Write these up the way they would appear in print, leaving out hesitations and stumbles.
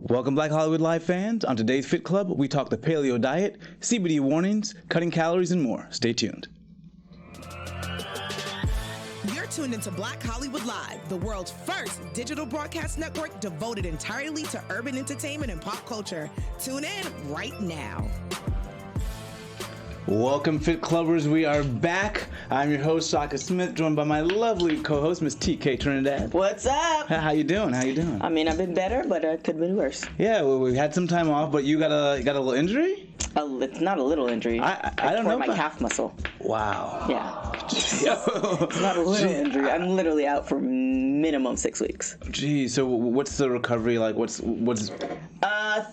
Welcome, Black Hollywood Live fans. On today's Fit Club, we talk the paleo diet, CBD warnings, cutting calories, and more. Stay tuned. You're tuned into Black Hollywood Live, the world's first digital broadcast network devoted entirely to urban entertainment and pop culture. Tune in right now. Welcome, Fit Clubbers. We are back. I'm your host, Shaka Smith, joined by my lovely co-host, Miss TK Trinidad. What's up? How you doing? I mean, I've been better, but it could have been worse. Yeah, well, we had some time off, but you got a little injury? It's not a little injury. I don't know. My calf muscle. Wow. Yeah. It's not a little injury. I'm literally out for minimum 6 weeks. Gee, so what's the recovery like? What's?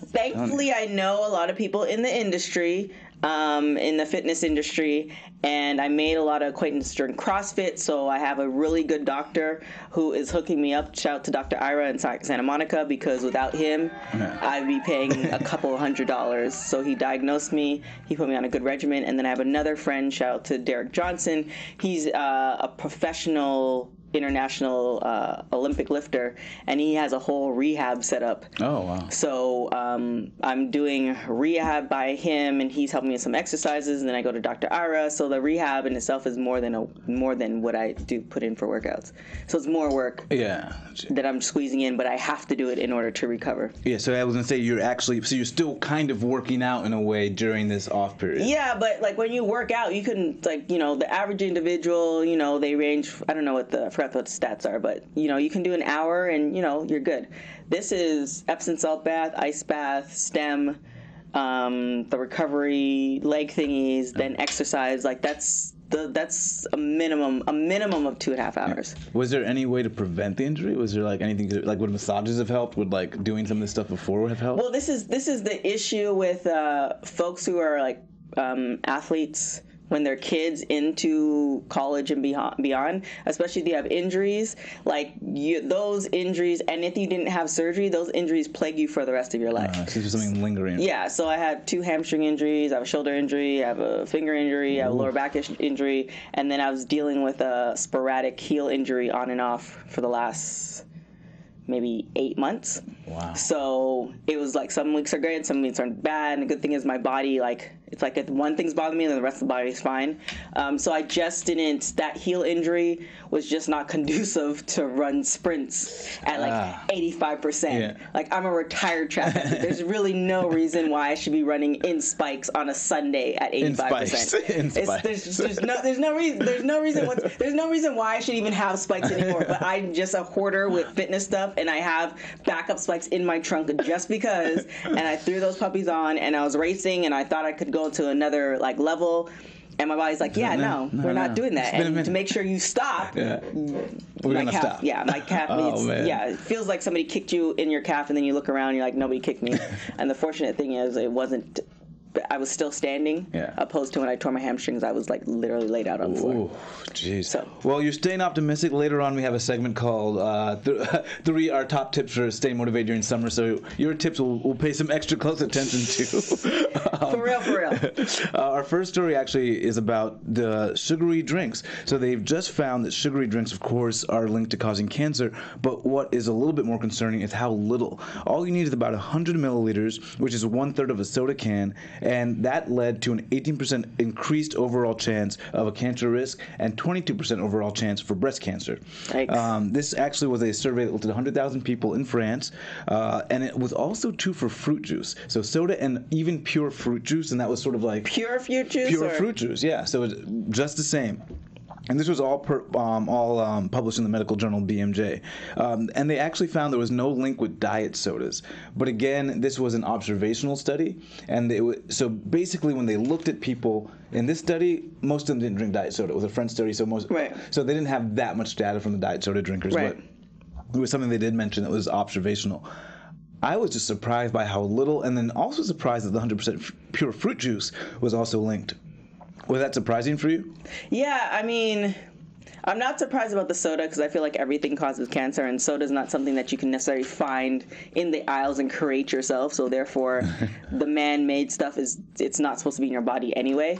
Thankfully, I know a lot of people in the industry, in the fitness industry, and I made a lot of acquaintance during CrossFit, so I have a really good doctor who is hooking me up. Shout out to Dr. Ira in Santa Monica, because without him, I'd be paying a couple $100s. So he diagnosed me, he put me on a good regimen, and then I have another friend, shout out to Derek Johnson. He's a professional international Olympic lifter, and he has a whole rehab set up. Oh, wow. So I'm doing rehab by him, and he's helping me with some exercises, and then I go to Dr. Ira. So the rehab in itself is more than what I do put in for workouts. So it's more work that I'm squeezing in, but I have to do it in order to recover. Yeah, so I was going to say, you're still kind of working out in a way during this off period. Yeah, but like when you work out, you can, the average individual, they range, I don't know what I forgot what the stats are, but you can do an hour and you're good. This is Epsom salt bath, ice bath, stem, the recovery, leg thingies, then exercise. That's a minimum of 2.5 hours. Was there any way to prevent the injury? Was there anything would massages have helped? Would doing some of this stuff before have helped? Well, this is the issue with folks who are athletes when they're kids into college and beyond, especially if you have injuries, those injuries, and if you didn't have surgery, those injuries plague you for the rest of your life. So there's something lingering. Yeah, so I had 2 hamstring injuries, I have a shoulder injury, I have a finger injury, I have a lower back injury, and then I was dealing with a sporadic heel injury on and off for the last maybe 8 months. Wow. So it was some weeks are great, some weeks are bad, and the good thing is my body, it's if one thing's bothering me, then the rest of the body is fine. So I just didn't, that heel injury was just not conducive to run sprints at 85%. Yeah. I'm a retired track athlete. There's really no reason why I should be running in spikes on a Sunday at 85%. In spikes. There's no reason why I should even have spikes anymore. But I'm just a hoarder with fitness stuff, and I have backup spikes in my trunk just because. And I threw those puppies on, and I was racing, and I thought I could go to another level. And my body's no, we're not doing that. And to make sure you stop, we're gonna stop. Yeah, my calf needs. It feels like somebody kicked you in your calf, and then you look around, and you're like, nobody kicked me. And the fortunate thing is, it wasn't. I was still standing, opposed to when I tore my hamstrings, I was literally laid out on the floor. Ooh, jeez. Well, you're staying optimistic. Later on, we have a segment called 3 Our Top Tips for Staying Motivated During Summer. So your tips we'll pay some extra close attention to. For real. Our first story actually is about the sugary drinks. So they've just found that sugary drinks, of course, are linked to causing cancer. But what is a little bit more concerning is how little. All you need is about 100 milliliters, which is 1/3 of a soda can. And that led to an 18% increased overall chance of a cancer risk and 22% overall chance for breast cancer. This actually was a survey that looked at 100,000 people in France, and it was also true for fruit juice. So soda and even pure fruit juice, and that was sort of pure fruit juice. Pure fruit juice, yeah. So it's just the same. And this was all published in the medical journal BMJ. And they actually found there was no link with diet sodas. But again, this was an observational study. And so basically when they looked at people in this study, most of them didn't drink diet soda. It was a French study, so so they didn't have that much data from the diet soda drinkers. Right. But it was something they did mention that was observational. I was just surprised by how little, and then also surprised that the 100% pure fruit juice was also linked. Was that surprising for you? Yeah, I mean, I'm not surprised about the soda because I feel like everything causes cancer, and soda is not something that you can necessarily find in the aisles and create yourself. So therefore, the man-made stuff it's not supposed to be in your body anyway.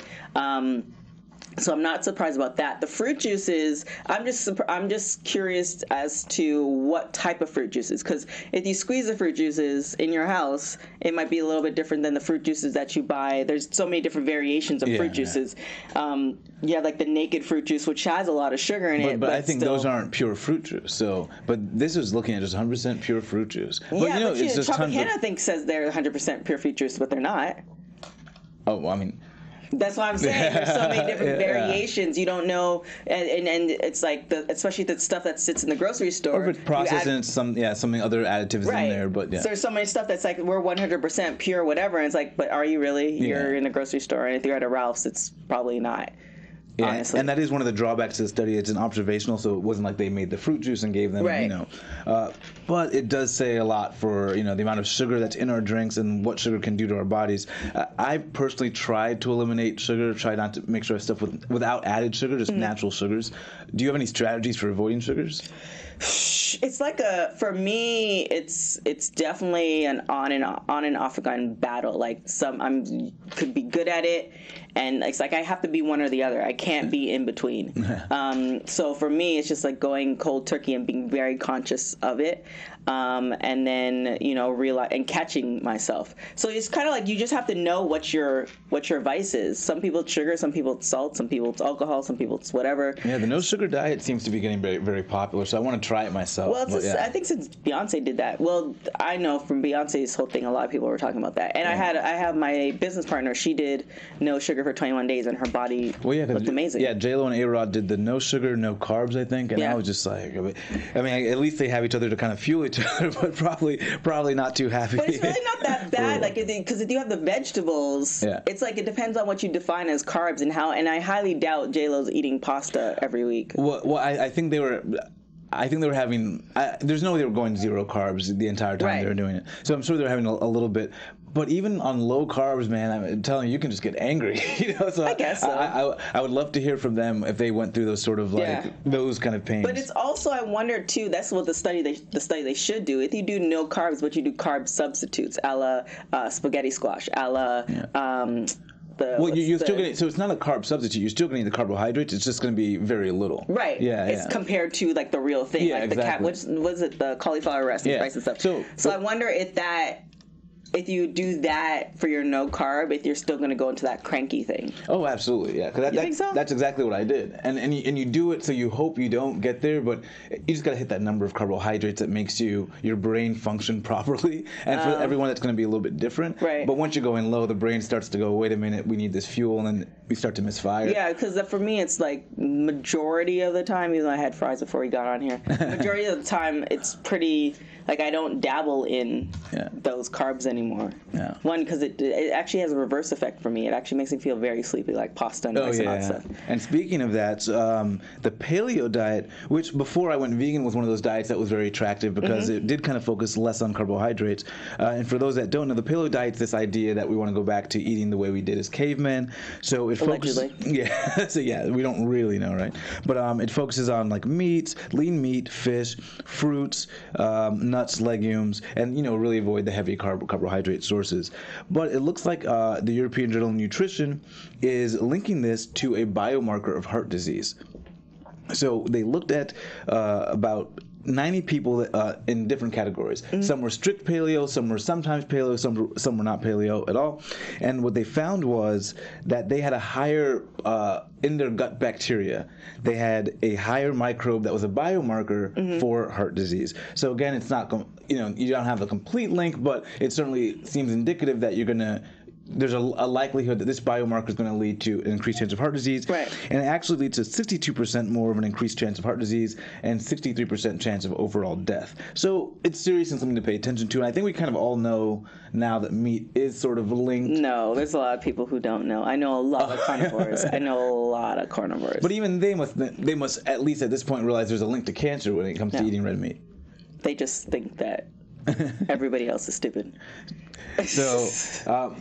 So I'm not surprised about that. The fruit juices, I'm just curious as to what type of fruit juices, because if you squeeze the fruit juices in your house, it might be a little bit different than the fruit juices that you buy. There's so many different variations of fruit juices. You have like the naked fruit juice, which has a lot of sugar in it. But I think those aren't pure fruit juice. So, but this is looking at just 100% pure fruit juice. But Yeah, but it's just Tropicana, I think, says they're 100% pure fruit juice, but they're not. Oh, well, I mean. That's what I'm saying. There's so many different variations. You don't know, and it's like especially the stuff that sits in the grocery store. Or if it's processed and it's something other additives in there, but yeah. So there's so many stuff that's like we're 100% pure, whatever. And it's like, but are you really? You're in a grocery store, and if you're at a Ralph's, it's probably not. Yeah, honestly. And that is one of the drawbacks to the study. It's an observational, so it wasn't like they made the fruit juice and gave them, but it does say a lot for, the amount of sugar that's in our drinks and what sugar can do to our bodies. I personally tried to eliminate sugar, try not to make sure I stuff without added sugar, just natural sugars. Do you have any strategies for avoiding sugars? It's like for me, it's definitely an on and off again battle. Like could be good at it, and it's like I have to be one or the other. I can't be in between. So for me, it's just like going cold turkey and being very conscious of it, and then realize and catching myself. So it's kind of like you just have to know what your vice is. Some people it's sugar, some people it's salt, some people it's alcohol, some people it's whatever. Yeah, the no sugar diet seems to be getting very, very popular. So I want to try it myself. Well, I think since Beyonce did that. Well, I know from Beyonce's whole thing, a lot of people were talking about that. And I have my business partner. She did no sugar for 21 days, and her body looked amazing. Yeah, J-Lo and A-Rod did the no sugar, no carbs, I think. And I was just like, I mean, at least they have each other to kind of fuel each other, but probably not too happy. But it's really not that bad, because if you have the vegetables, it's like it depends on what you define as carbs and how. And I highly doubt J-Lo's eating pasta every week. Well, I think they were. I think they were having. There's no way they were going zero carbs the entire time they were doing it. So I'm sure they were having a little bit. But even on low carbs, man, I'm telling you can just get angry. So I guess so. I would love to hear from them if they went through those sort of those kind of pains. But it's also, I wonder too. That's what the study they should do. If you do no carbs, but you do carb substitutes, a la spaghetti squash, a la. You're still getting, so it's not a carb substitute. You're still getting the carbohydrates. It's just going to be very little. Right. Yeah. It's compared to like the real thing. Yeah, like exactly. the cauliflower rice and rice and stuff. So I wonder if you do that for your no carb, if you're still going to go into that cranky thing. Oh, absolutely, yeah. Because think so? That's exactly what I did. And you do it so you hope you don't get there, but you just got to hit that number of carbohydrates that makes your brain function properly. And for everyone, that's going to be a little bit different. Right. But once you're going low, the brain starts to go, wait a minute, we need this fuel, and then we start to misfire. Yeah, because for me, it's like majority of the time, even though I had fries before we got on here, majority of the time, it's pretty, like I don't dabble in those carbs anymore. Yeah. One, because it actually has a reverse effect for me. It actually makes me feel very sleepy, like pasta and rice and all that stuff. And speaking of that, the paleo diet, which before I went vegan was one of those diets that was very attractive because it did kind of focus less on carbohydrates. And for those that don't know, the paleo diet's this idea that we want to go back to eating the way we did as cavemen. So it focuses, we don't really know, right? But it focuses on like meats, lean meat, fish, fruits, nuts, legumes, and really avoid the heavy carbohydrate sources. But it looks like the European Journal of Nutrition is linking this to a biomarker of heart disease. So they looked at about 90 people in different categories. Some were strict paleo, some were sometimes paleo, some were not paleo at all. And what they found was that they had a higher, in their gut bacteria, they had a higher microbe that was a biomarker for heart disease. So again, it's not, you don't have a complete link, but it certainly seems indicative that there's a likelihood that this biomarker is going to lead to an increased chance of heart disease. Right. And it actually leads to 62% more of an increased chance of heart disease and 63% chance of overall death. So it's serious and something to pay attention to. And I think we kind of all know now that meat is sort of linked. No, there's a lot of people who don't know. I know a lot of carnivores. But even they must at least at this point realize there's a link to cancer when it comes to eating red meat. They just think that Everybody else is stupid. So,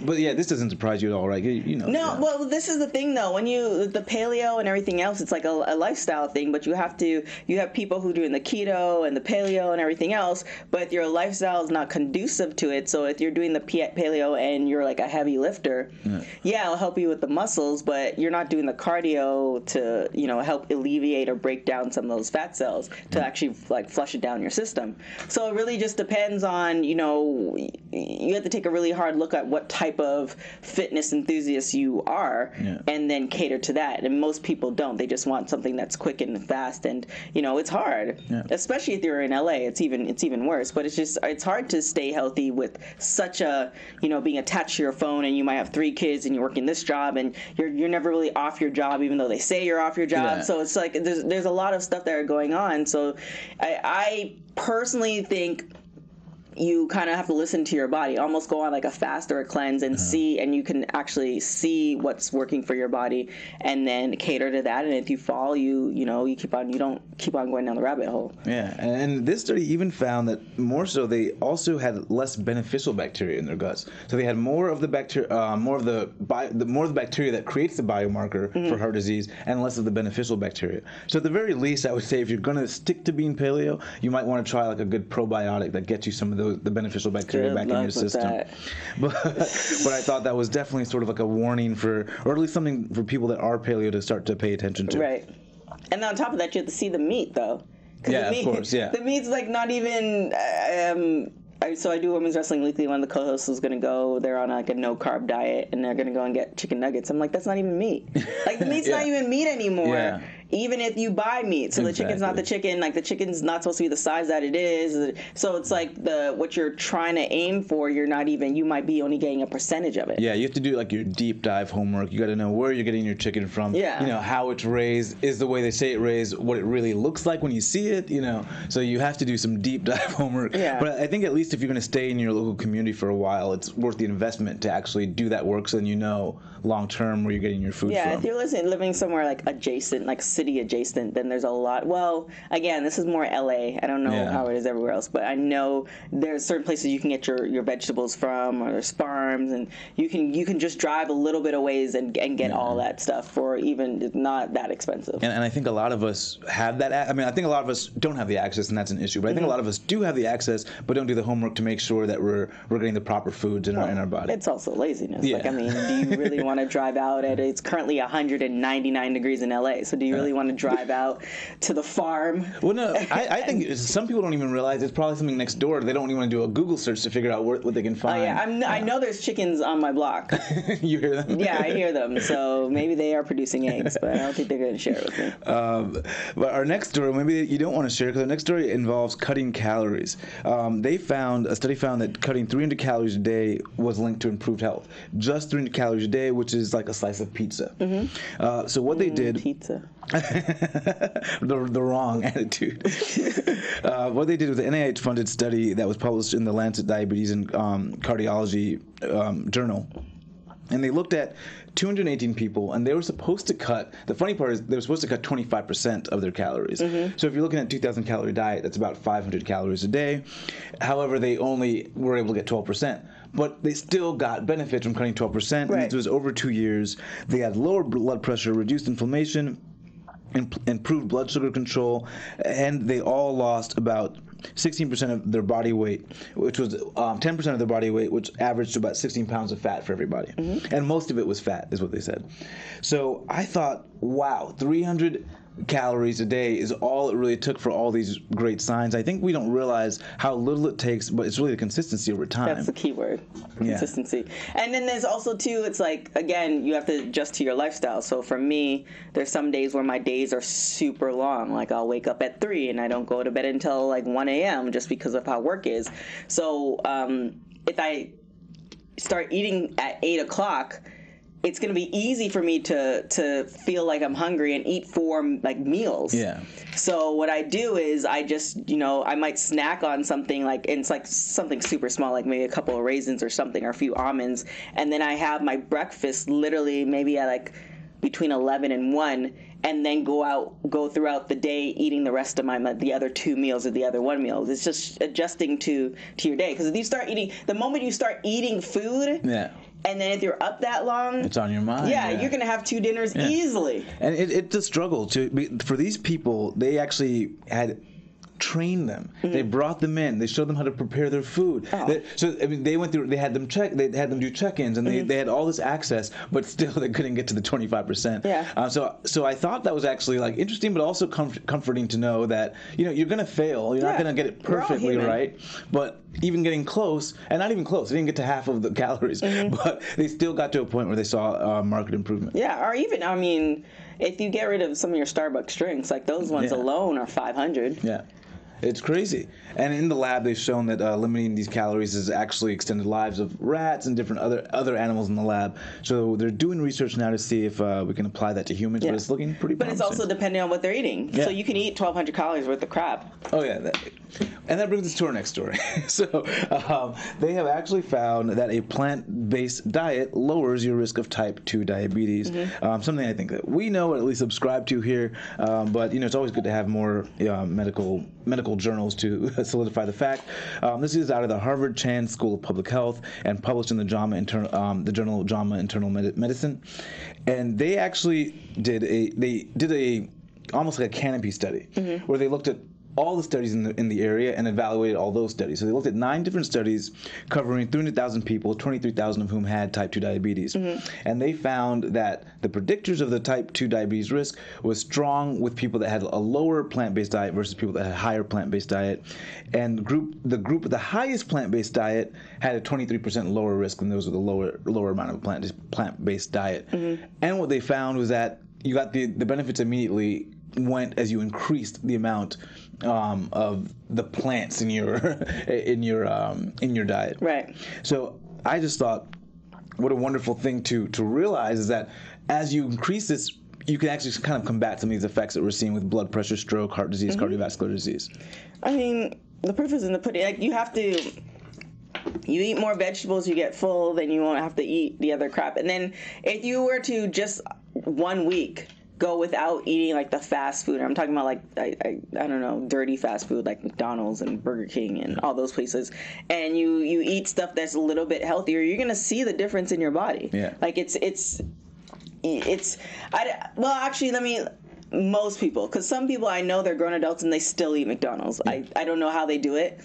but yeah, this doesn't surprise you at all, right? You know. No, well, this is the thing though. When the paleo and everything else, it's like a lifestyle thing. But you have people who are doing the keto and the paleo and everything else. But your lifestyle is not conducive to it. So if you're doing the paleo and you're like a heavy lifter, yeah, it'll help you with the muscles. But you're not doing the cardio to help alleviate or break down some of those fat cells to actually like flush it down your system. So it really just depends on you have to take a really hard look at what type of fitness enthusiast you are, and then cater to that. And most people don't. They just want something that's quick and fast, and it's hard, especially if you're in LA. It's even worse. But it's hard to stay healthy with such a being attached to your phone, and you might have 3 kids, and you're working this job, and you're never really off your job, even though they say you're off your job. So it's like there's a lot of stuff that are going on. So I personally think you kind of have to listen to your body, almost go on like a fast or a cleanse and see, and you can actually see what's working for your body and then cater to that. And if you fall, you don't keep on going down the rabbit hole. Yeah, and this study even found that more so they also had less beneficial bacteria in their guts. So they had more of the bacteria, more of the bacteria that creates the biomarker for heart disease, and less of the beneficial bacteria. So at the very least, I would say if you're going to stick to being paleo, you might want to try like a good probiotic that gets you some of the beneficial bacteria back in your system. But I thought that was definitely sort of like a warning or at least something for people that are paleo to start to pay attention to. Right. And on top of that, you have to see the meat, though. Yeah, of course, yeah. The meat's like not even... So I do Women's Wrestling Weekly. One of the co-hosts is going to go. They're on like a no-carb diet, and they're going to go and get chicken nuggets. I'm like, that's not even meat. Like, the meat's not even meat anymore. Even if you buy meat. So the chicken's not the chicken. Like, the chicken's not supposed to be the size that it is. So it's like what you're trying to aim for, you might be only getting a percentage of it. Yeah, you have to do like your deep dive homework. You got to know where you're getting your chicken from. Yeah. How it's raised, is the way they say it raised, what it really looks like when you see it, So you have to do some deep dive homework. Yeah. But I think at least if you're going to stay in your local community for a while, it's worth the investment to actually do that work, so then long term where you're getting your food from. Yeah, if you're living somewhere like adjacent, like city adjacent, then there's a lot. Well, again, this is more LA. I don't know how it is everywhere else, but I know there's certain places you can get your vegetables from, or there's farms, and you can just drive a little bit of ways and get all that stuff for even not that expensive. And I think a lot of us have that. I think a lot of us don't have the access, and that's an issue. But I think a lot of us do have the access, but don't do the homework to make sure that we're getting the proper foods in our body. It's also laziness. Yeah. Do you really want to drive out it's currently 199 degrees in LA, so do you really want to drive out to the farm? Well, no, I think some people don't even realize it's probably something next door. They don't even want to do a Google search to figure out what they can find. Oh yeah, I know there's chickens on my block. You hear them? Yeah, I hear them. So maybe they are producing eggs, but I don't think they're going to share it with me. But our next story, maybe you don't want to share, because our next story involves cutting calories. A study found that cutting 300 calories a day was linked to improved health. Just 300 calories a day, which is like a slice of pizza. So what they did... Pizza. the wrong attitude. What they did was an NIH-funded study that was published in the Lancet Diabetes and Cardiology journal. And they looked at 218 people, and they were supposed to cut, the funny part is they were supposed to cut 25% of their calories. So if you're looking at a 2,000 calorie diet, that's about 500 calories a day. However, they only were able to get 12%. But they still got benefits from cutting 12%. And this was over 2 years. They had lower blood pressure, reduced inflammation, improved blood sugar control, and they all lost about 16% of their body weight, which was 10% of their body weight, which averaged to about 16 pounds of fat for everybody. And most of it was fat, is what they said. So I thought, wow, 300 calories a day is all it really took for all these great signs. I think we don't realize how little it takes, but it's really the consistency over time. That's the key word, consistency. And then there's also, too, it's like, again, you have to adjust to your lifestyle. So for me, there's some days where my days are super long. Like, I'll wake up at 3 and I don't go to bed until like 1 a.m. just because of how work is. So if I start eating at 8 o'clock, it's going to be easy for me to feel like I'm hungry and eat 4 like meals. Yeah. So what I do is I just, I might snack on something and it's like something super small, like maybe a couple of raisins or something, or a few almonds. And then I have my breakfast literally maybe at like between 11 and 1, and then go throughout the day eating the rest of the other 2 meals or the other 1 meal. It's just adjusting to your day. Because if you start eating, the moment you start eating food, and then if you're up that long, it's on your mind. Yeah, you're going to have 2 dinners easily. And it's a struggle for these people. They actually had trained them. They brought them in. They showed them how to prepare their food. They went through. They had them do check-ins, and they had all this access, but still they couldn't get to the 25%. Yeah. So I thought that was actually like interesting, but also comforting to know that you're gonna fail. You're not gonna get it perfectly right, but even getting close, and not even close. They didn't get to half of the calories, but they still got to a point where they saw marked improvement. Yeah, or even if you get rid of some of your Starbucks drinks, like those ones alone are 500. Yeah. It's crazy. And in the lab, they've shown that limiting these calories has actually extended lives of rats and different other animals in the lab. So they're doing research now to see if we can apply that to humans, but it's looking pretty promising. But it's also depending on what they're eating. Yeah. So you can eat 1,200 calories worth of crap. Oh, yeah. And that brings us to our next story. So they have actually found that a plant-based diet lowers your risk of type 2 diabetes. Something I think that we know, or at least subscribe to here. But, it's always good to have more medical journals to solidify the fact. This is out of the Harvard Chan School of Public Health and published in the journal JAMA Internal Medicine. And they actually did a almost like a canopy study where they looked at all the studies in the area and evaluated all those studies. So they looked at 9 different studies covering 300,000 people, 23,000 of whom had type 2 diabetes. And they found that the predictors of the type 2 diabetes risk was strong with people that had a lower plant-based diet versus people that had a higher plant-based diet. And the group with the highest plant-based diet had a 23% lower risk than those with a lower amount of plant-based diet. And what they found was that you got the benefits immediately went as you increased the amount of the plants in your diet. Right. So I just thought, what a wonderful thing to realize is that as you increase this, you can actually kind of combat some of these effects that we're seeing with blood pressure, stroke, heart disease, cardiovascular disease. I mean, the proof is in the pudding. Like, you eat more vegetables, you get full, then you won't have to eat the other crap. And then if you were to just 1 week go without eating like the fast food, I'm talking about like I don't know, dirty fast food like McDonald's and Burger King and all those places, and you eat stuff that's a little bit healthier, you're gonna see the difference in your body. Yeah. Like most people, because some people I know they're grown adults and they still eat McDonald's. I don't know how they do it.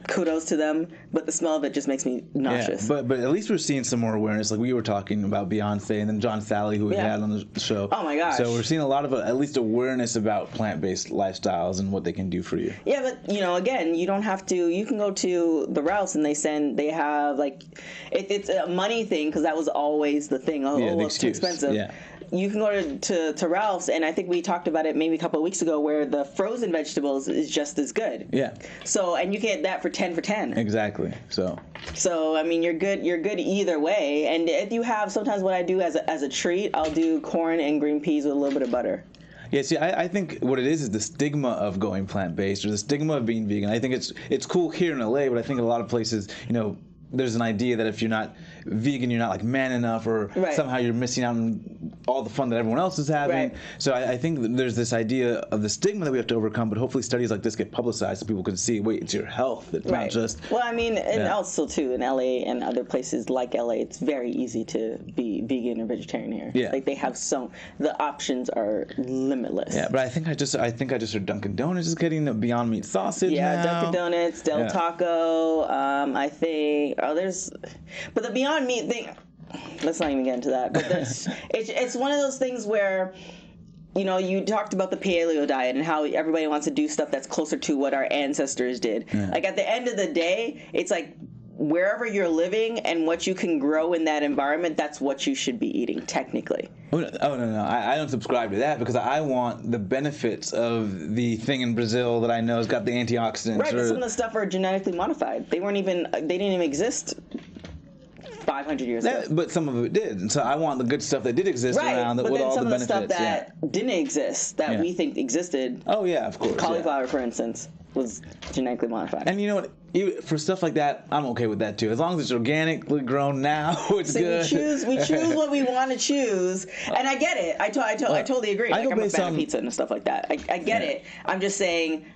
Kudos to them, but the smell of it just makes me nauseous. Yeah, but at least we're seeing some more awareness. Like we were talking about Beyonce and then John Sally, who we had on the show. Oh my gosh! So we're seeing a lot of at least awareness about plant-based lifestyles and what they can do for you. Yeah, but again, you don't have to. You can go to the Ralphs and they have like, it's a money thing because that was always the thing. It's too expensive. Yeah. You can go to Ralph's, and I think we talked about it maybe a couple of weeks ago, where the frozen vegetables is just as good. Yeah. So, and you get that for 10 for 10. Exactly. So I mean, you're good either way. And if you have, sometimes what I do as a treat, I'll do corn and green peas with a little bit of butter. Yeah, see, I think what it is the stigma of going plant-based or the stigma of being vegan. I think it's cool here in LA, but I think in a lot of places, there's an idea that if you're not vegan, you're not like man enough, or somehow you're missing out on all the fun that everyone else is having. Right. So I think that there's this idea of the stigma that we have to overcome, but hopefully studies like this get publicized so people can see, wait, it's your health. It's not just... Well, I mean, and also too, in LA and other places like LA, it's very easy to be vegan or vegetarian here. Yeah. Like they have the options are limitless. Yeah, but I think I just heard Dunkin' Donuts is getting the Beyond Meat sausage now. Dunkin' Donuts, Del Taco, I think, but the Beyond Meat thing, let's not even get into that. But it's one of those things where, you talked about the Paleo diet and how everybody wants to do stuff that's closer to what our ancestors did. Yeah. Like at the end of the day, it's like wherever you're living and what you can grow in that environment, that's what you should be eating, technically. Oh, no. I don't subscribe to that because I want the benefits of the thing in Brazil that I know has got the antioxidants. Right, but some of the stuff are genetically modified. They didn't even exist 500 years ago. But some of it did. And so I want the good stuff that did exist around with all the benefits. But then some of the stuff that didn't exist, that we think existed. Oh, yeah, of course. Cauliflower, for instance. was genetically modified. And you know what? For stuff like that, I'm okay with that too. As long as it's organically grown now, it's good. We choose what we want to choose, and I get it. I totally agree. Like, I'm a fan of pizza and stuff like that. I get it. I'm just saying.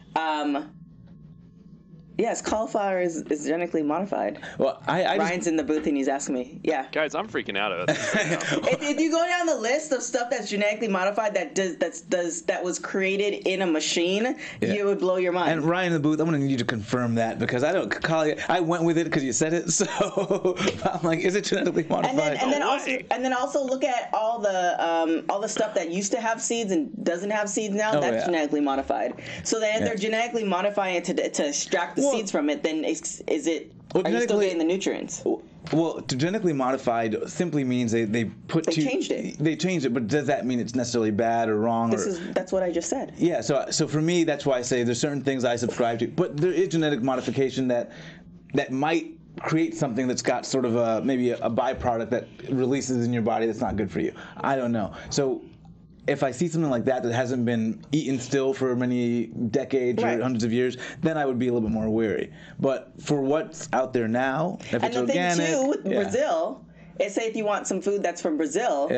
Yes, cauliflower is genetically modified. Well, Ryan's in the booth and he's asking me. Yeah. Guys, I'm freaking out about this right now. If you go down the list of stuff that's genetically modified that was created in a machine, you would blow your mind. And Ryan in the booth, I'm gonna need you to confirm that because I went with it because you said it. So I'm like, is it genetically modified? And then also look at all the stuff that used to have seeds and doesn't have seeds now. That's genetically modified. So then if they're genetically modifying it to extract the seeds from it, then are you still getting the nutrients? Well, genetically modified simply means they changed it. They changed it, but does that mean it's necessarily bad or wrong? That's what I just said. Yeah. So for me, that's why I say there's certain things I subscribe to, but there is genetic modification that might create something that's got sort of maybe a byproduct that releases in your body that's not good for you. I don't know. So if I see something like that hasn't been eaten still for many decades or hundreds of years, then I would be a little bit more wary. But for what's out there now, if it's organic, thing too with Brazil, is say if you want some food that's from Brazil,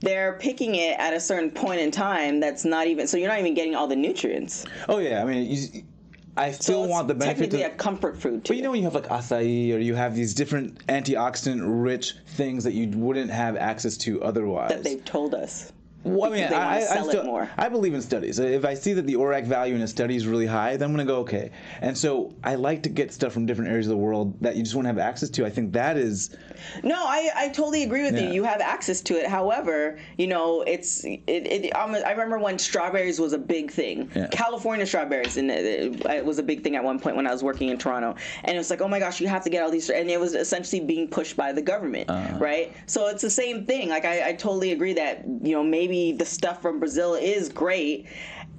they're picking it at a certain point in time that's not even, so you're not even getting all the nutrients. Oh yeah, I mean, I still want the benefit. Technically a comfort food too. But you know when you have like acai or you have these different antioxidant-rich things that you wouldn't have access to otherwise. That they've told us. Well, I mean, I believe in studies. If I see that the ORAC value in a study is really high, then I'm going to go, okay. And so I like to get stuff from different areas of the world that you just won't have access to. I think that is... No, I totally agree with you. You have access to it. However, you know, I remember when strawberries was a big thing. Yeah. California strawberries, and it was a big thing at one point when I was working in Toronto. And it was like, oh my gosh, you have to get all these... And it was essentially being pushed by the government, right? So it's the same thing. Like, I totally agree that, you know, maybe the stuff from Brazil is great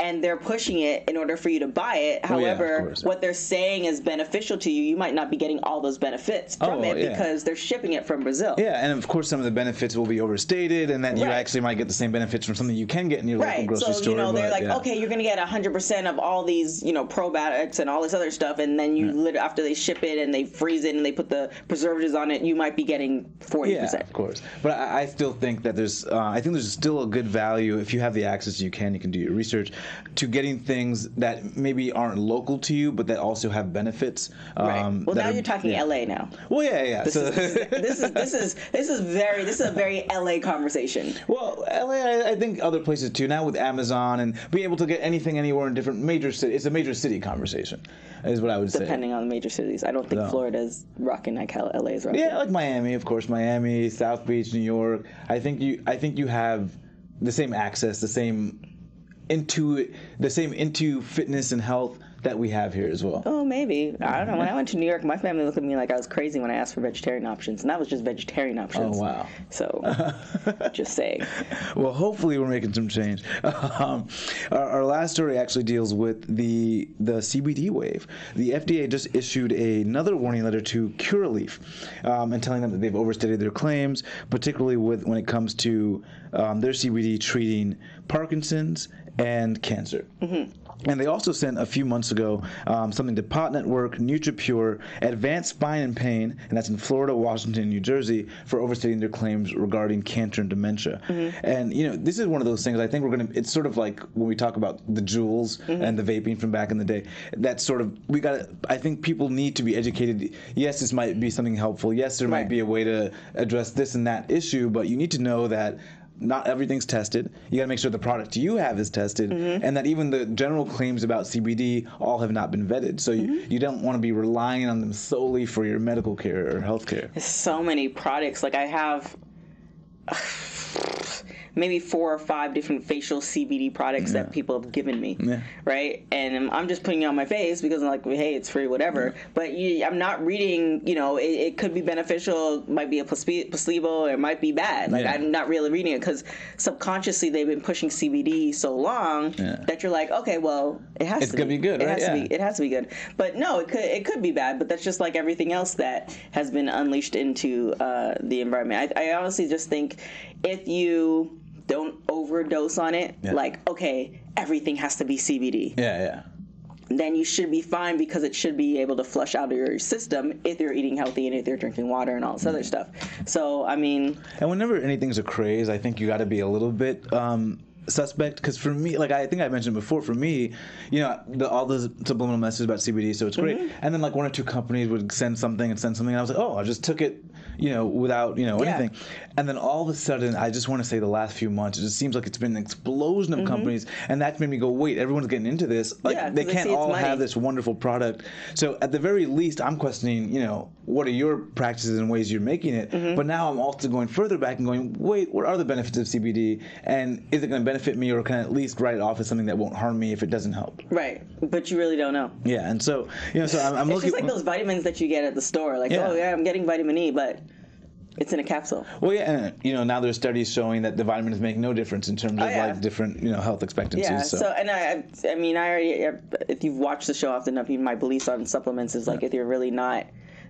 and they're pushing it in order for you to buy it. However, what they're saying is beneficial to you, you might not be getting all those benefits from it because they're shipping it from Brazil. Yeah, and of course some of the benefits will be overstated and then you actually might get the same benefits from something you can get in your local grocery store. So, you know, they're like, okay, you're going to get 100% of all these, you know, probiotics and all this other stuff, and then you after they ship it and they freeze it and they put the preservatives on it, you might be getting 40%. Yeah, of course. But I still think that there's still a good value if you have the access you can do your research to getting things that maybe aren't local to you but that also have benefits. Well, now you're talking LA now. Well, yeah. This is a very LA conversation. Well, LA, I think other places too. Now with Amazon and being able to get anything anywhere in different major cities, it's a major city conversation, is what I would say. Depending on the major cities, I don't think Florida's rocking like how LA is rocking. Yeah, like Miami, of course, Miami, South Beach, New York. I think you have the same access, the same into fitness and health that we have here as well. Oh, maybe. I don't know. When I went to New York, my family looked at me like I was crazy when I asked for vegetarian options, and that was just vegetarian options. Oh, wow. So, just saying. Well, hopefully we're making some change. Our last story actually deals with the CBD wave. The FDA just issued another warning letter to Curaleaf and telling them that they've overstated their claims, particularly when it comes to their CBD treating Parkinson's and cancer. Mm-hmm. And they also sent a few months ago something to Pot Network, NutriPure, Advanced Spine and Pain, and that's in Florida, Washington, and New Jersey, for overstating their claims regarding cancer and dementia. Mm-hmm. And, you know, this is one of those things I think it's sort of like when we talk about the Juuls and the vaping from back in the day, that's sort of, I think people need to be educated. Yes, this might be something helpful. Yes, there might be a way to address this and that issue, but you need to know that not everything's tested. You got to make sure the product you have is tested, and that even the general claims about CBD all have not been vetted. So you don't want to be relying on them solely for your medical care or health care. There's so many products. Like I have maybe 4 or 5 different facial CBD products that people have given me, right? And I'm just putting it on my face because I'm like, hey, it's free, whatever. But I'm not reading, you know, it could be beneficial, might be a placebo, or it might be bad. Like I'm not really reading it because subconsciously they've been pushing CBD so long that you're like, okay, well, it's gonna be good, right? It has to be good. But no, it could be bad. But that's just like everything else that has been unleashed into the environment. I honestly just think if you don't overdose on it, like, okay, everything has to be CBD. Yeah. then you should be fine because it should be able to flush out of your system if you're eating healthy and if you're drinking water and all this other stuff. So, I mean... And whenever anything's a craze, I think you got to be a little bit... suspect, because for me, like I think I mentioned before, for me, all the subliminal messages about CBD, so it's great. And then like one or two companies would send something, and I was like, oh, I just took it, without anything. And then all of a sudden, I just want to say the last few months, it just seems like it's been an explosion of companies, and that's made me go, wait, everyone's getting into this. Like they can't all have this wonderful product. So at the very least, I'm questioning, what are your practices and ways you're making it? But now I'm also going further back and going, wait, what are the benefits of CBD, and is it going to benefit me, or can I at least write it off as something that won't harm me if it doesn't help? Right, but you really don't know. Yeah, and so so I'm it's looking. It's just like those vitamins that you get at the store. Like, oh yeah, I'm getting vitamin E, but it's in a capsule. Well, yeah, and now there's studies showing that the vitamins make no difference in terms of like different health expectancies. Yeah. So and I mean, I already, if you've watched the show often enough, my beliefs on supplements is like if you're really not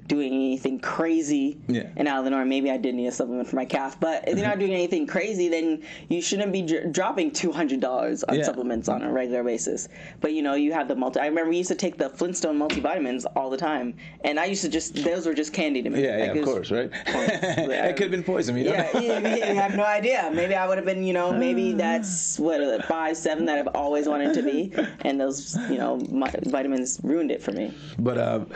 doing anything crazy and out of the norm, maybe I did need a supplement for my calf, but if you're not doing anything crazy, then you shouldn't be dropping $200 on supplements on a regular basis. But you have the I remember we used to take the Flintstone multivitamins all the time, and I used to those were just candy to me. Yeah, of course, right? It could have been poison. You have no idea. Maybe I would have been, maybe that's what 5, 7 that I've always wanted to be, and those, vitamins ruined it for me. But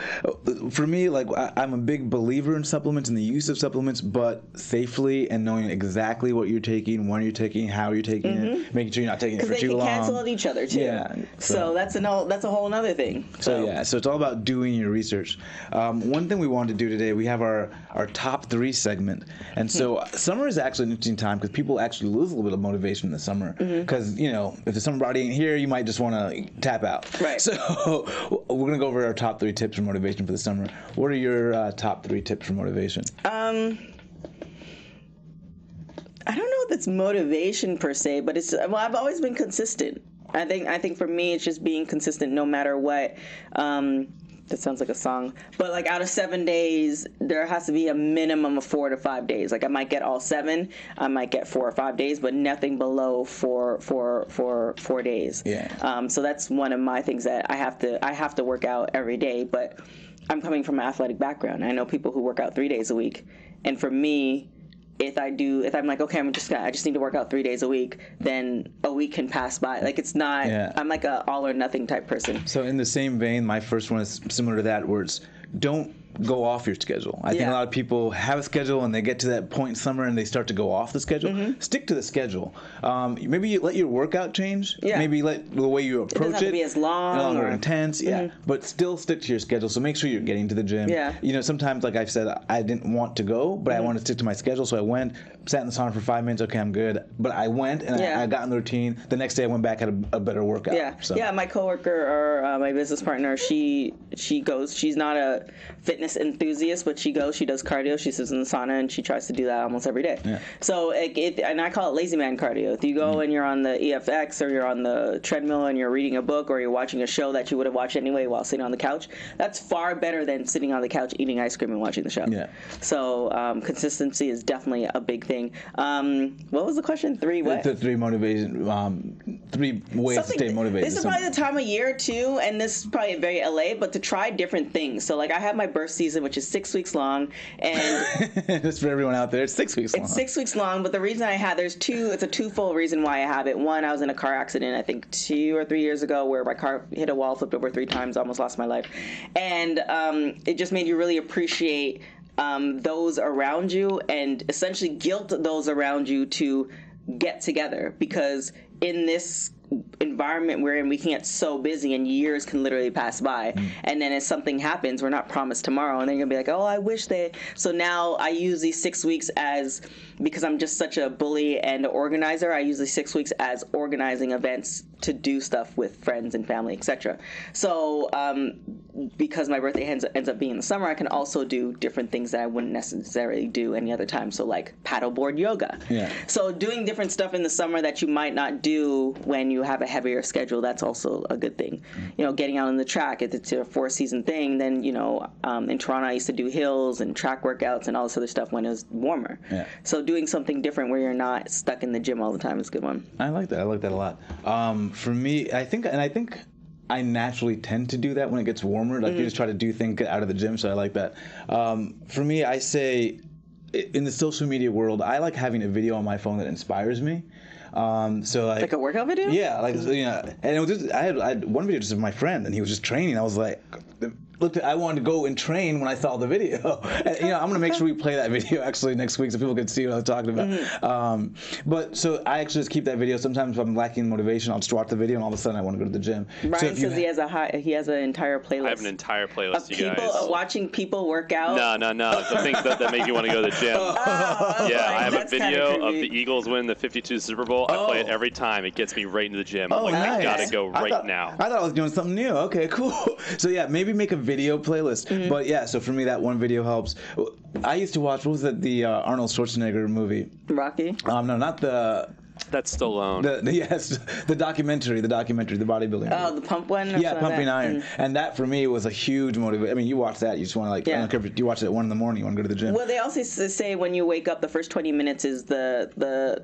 for me, like I'm a big believer in supplements and the use of supplements, but safely and knowing exactly what you're taking, when you're taking, how you're taking it, making sure you're not taking it for too long. Because they can cancel out each other too. Yeah. So that's a whole other thing. So it's all about doing your research. One thing we wanted to do today, we have our top 3 segment, and so summer is actually an interesting time because people actually lose a little bit of motivation in the summer because if the summer body ain't here, you might just want to tap out. Right. So we're gonna go over our top 3 tips for motivation for the summer. What are your top 3 tips for motivation? I don't know if it's motivation per se, but I've always been consistent. I think for me it's just being consistent no matter what. That sounds like a song, but like out of 7 days, there has to be a minimum of 4 to 5 days. Like I might get all 7, I might get 4 or 5 days, but nothing below 4 days. Yeah. So that's one of my things that I have to work out every day, but I'm coming from an athletic background. I know people who work out 3 days a week, and for me, if I'm like, okay, I just need to work out 3 days a week, then a week can pass by. Like it's not. Yeah. I'm like a all or nothing type person. So in the same vein, my first one is similar to that, where it's don't go off your schedule. I think a lot of people have a schedule and they get to that point in summer and they start to go off the schedule. Stick to the schedule. Maybe you let your workout change. Maybe let the way you approach it. Doesn't have to be as long or intense. But still stick to your schedule. So make sure you're getting to the gym. Sometimes, like I've said, I didn't want to go, but I wanted to stick to my schedule. So I went, sat in the sauna for 5 minutes. Okay, I'm good. But I went and I got in the routine. The next day I went back, had a better workout. My coworker or my business partner, she goes. She's not a fitness enthusiast, but she does cardio. She sits in the sauna and she tries to do that almost every day. So and I call it lazy man cardio. If you go and you're on the EFX or you're on the treadmill and you're reading a book or you're watching a show that you would have watched anyway while sitting on the couch, that's far better than sitting on the couch eating ice cream and watching the show. So consistency is definitely a big thing. What was the question? 3 what? The 3 motivation, 3 ways to stay motivated. This is probably the time of year too, and this is probably very LA, but to try different things. So like I have my birth season, which is 6 weeks long, and just for everyone out there, it's 6 weeks long. It's 6 weeks long, but the reason it's a twofold reason why I have it. One, I was in a car accident, I think 2 or 3 years ago, where my car hit a wall, flipped over 3 times, almost lost my life, and it just made you really appreciate those around you and essentially guilt those around you to get together, because in this environment we're in, we can get so busy and years can literally pass by, and then if something happens, we're not promised tomorrow, and then you're gonna be like, oh, I wish they. So now I use these 6 weeks as, because I'm just such a bully and organizer, I use these 6 weeks as organizing events to do stuff with friends and family, etc. So because my birthday ends up being in the summer, I can also do different things that I wouldn't necessarily do any other time. So like paddleboard yoga. So doing different stuff in the summer that you might not do when you have a heavier schedule, that's also a good thing. Getting out on the track, if it's a 4-season thing, then in Toronto I used to do hills and track workouts and all this other stuff when it was warmer. So doing something different where you're not stuck in the gym all the time is a good one. I like that a lot. For me, I think I naturally tend to do that when it gets warmer. Like, you just try to do things, get out of the gym, so I like that. For me, I say, in the social media world, I like having a video on my phone that inspires me. So like a workout video? Yeah, like, you know, and it was just, I had one video just of my friend, and he was just training. I was like, I wanted to go and train when I saw the video. And, you know, I'm gonna make sure we play that video actually next week so people can see what I was talking about. But so I actually just keep that video. Sometimes if I'm lacking motivation, I'll just watch the video, and all of a sudden I want to go to the gym. Ryan says he has an entire playlist. I have an entire playlist, of people watching people work out. No. The things that make you want to go to the gym. I have a video of the Eagles win the 52 Super Bowl. I play it every time. It gets me right into the gym. I'm like, nice. I gotta go now. I thought I was doing something new. Okay, cool. So yeah, maybe make a video playlist. But yeah, so for me that one video helps. I used to watch, what was it, the Arnold Schwarzenegger movie? Rocky? No, not the... That's Stallone. The documentary, the bodybuilding. Oh, the pump one? Yeah, Pumping Iron. And that for me was a huge motivation. I mean, you watch that, you just want to like, I don't care if you watch it at 1 a.m, you want to go to the gym. Well, they also say when you wake up, the first 20 minutes is the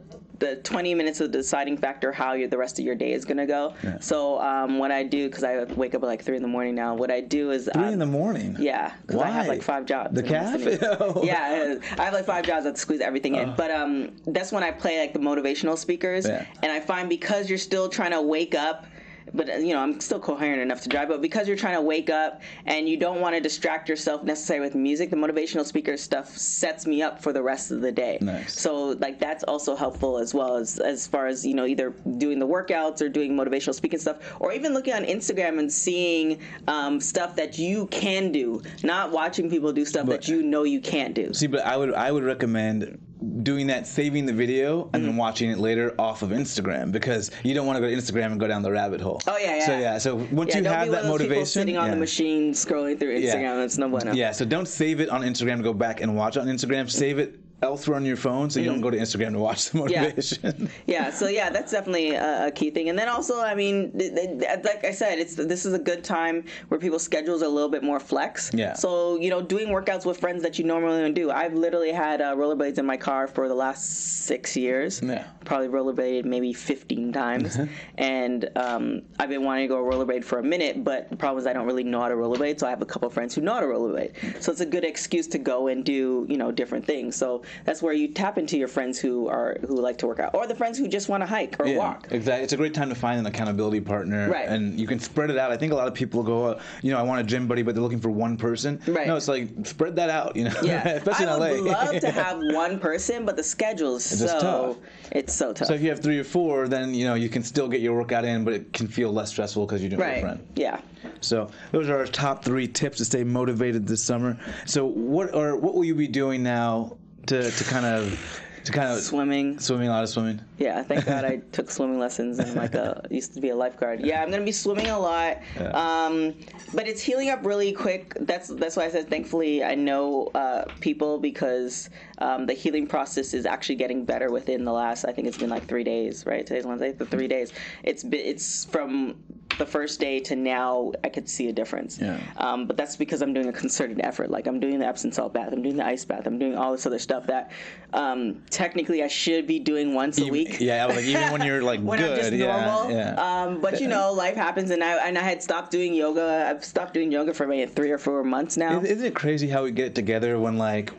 20 minutes of the deciding factor how the rest of your day is going to go. Yeah. So what I do, because I wake up at like 3 a.m. now, what I do is... 3 a.m? Yeah, because I have like 5 jobs. The cafe? Yeah, I have like 5 jobs. I have to squeeze everything in. But that's when I play like the motivational speakers. Yeah. And I find because you're still trying to wake up, but you know, I'm still coherent enough to drive, but because you're trying to wake up and you don't want to distract yourself necessarily with music, the motivational speaker stuff sets me up for the rest of the day. Nice. So like that's also helpful as well as far as, you know, either doing the workouts or doing motivational speaking stuff, or even looking on Instagram and seeing stuff that you can do, not watching people do stuff that you know you can't do. See, but I would recommend doing that, saving the video, and then watching it later off of Instagram, because you don't want to go to Instagram and go down the rabbit hole. Oh yeah. So once you have that motivation, sitting on the machine scrolling through Instagram, that's no bueno. Yeah. So don't save it on Instagram to go back and watch it on Instagram. Save it elsewhere on your phone, so you don't go to Instagram to watch the motivation. So that's definitely a key thing. And then also, I mean, like I said, this is a good time where people's schedules are a little bit more flex. Yeah. So, you know, doing workouts with friends that you normally don't do. I've literally had rollerblades in my car for the last 6 years. Yeah. Probably rollerbladed maybe 15 times. And I've been wanting to go rollerblade for a minute, but the problem is I don't really know how to rollerblade, so I have a couple of friends who know how to rollerblade. So it's a good excuse to go and do, you know, different things. So that's where you tap into your friends who like to work out, or the friends who just want to hike or walk. Exactly. It's a great time to find an accountability partner, right? And you can spread it out. I think a lot of people go, you know, I want a gym buddy, but they're looking for one person. Right. No, it's like spread that out. You know, especially I in LA. would love to have one person, but the schedule is so tough. So if you have 3 or 4, then you know you can still get your workout in, but it can feel less stressful because you're doing it with a friend. Yeah. So those are our top 3 tips to stay motivated this summer. So what will you be doing now to kind of swimming, a lot of swimming? Yeah, thank God I took swimming lessons and used to be a lifeguard. Yeah, I'm gonna be swimming a lot, but it's healing up really quick. That's why I said thankfully I know people, because the healing process is actually getting better within the last, I think it's been like 3 days, right? Today's Wednesday, the 3 days. It's from the first day to now, I could see a difference. Yeah. But that's because I'm doing a concerted effort. Like I'm doing the Epsom salt bath, I'm doing the ice bath, I'm doing all this other stuff that technically I should be doing once a week. Yeah, like even when you're like when good. I'm just normal. But you know, life happens, and I had stopped doing yoga. I've stopped doing yoga for maybe 3 or 4 months now. Isn't it crazy how we get it together when like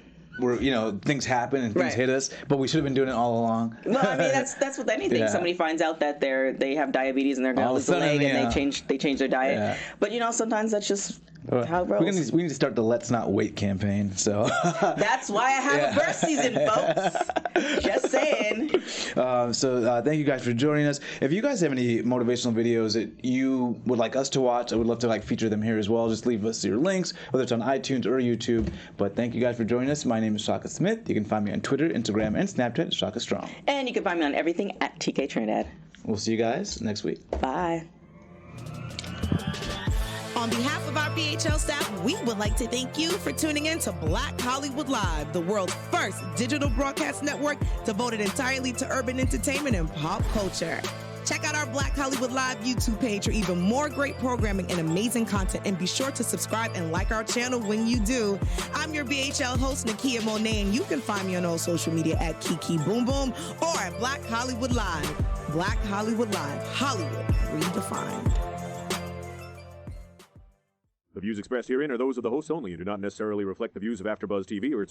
things happen and things hit us, but we should have been doing it all along. Well, I mean that's with anything. Yeah. Somebody finds out that they have diabetes and they're going to lose a leg, and they change their diet. Yeah. But you know, sometimes that's just how it rolls. We need to start the Let's Not Wait campaign. So that's why I have a birth season, folks. Just saying. So thank you guys for joining us. If you guys have any motivational videos that you would like us to watch, I would love to feature them here as well. Just leave us your links, whether it's on iTunes or YouTube. But thank you guys for joining us. My name is Shaka Smith. You can find me on Twitter, Instagram, and Snapchat at Shaka Strong. And you can find me on everything at TK Trinidad. We'll see you guys next week. Bye. On behalf of our BHL staff, we would like to thank you for tuning in to Black Hollywood Live, the world's first digital broadcast network devoted entirely to urban entertainment and pop culture. Check out our Black Hollywood Live YouTube page for even more great programming and amazing content, and be sure to subscribe and like our channel when you do. I'm your BHL host, Nakia Monet, and you can find me on all social media at Kiki Boom Boom or at Black Hollywood Live. Black Hollywood Live, Hollywood redefined. The views expressed herein are those of the hosts only and do not necessarily reflect the views of AfterBuzz TV or its owners.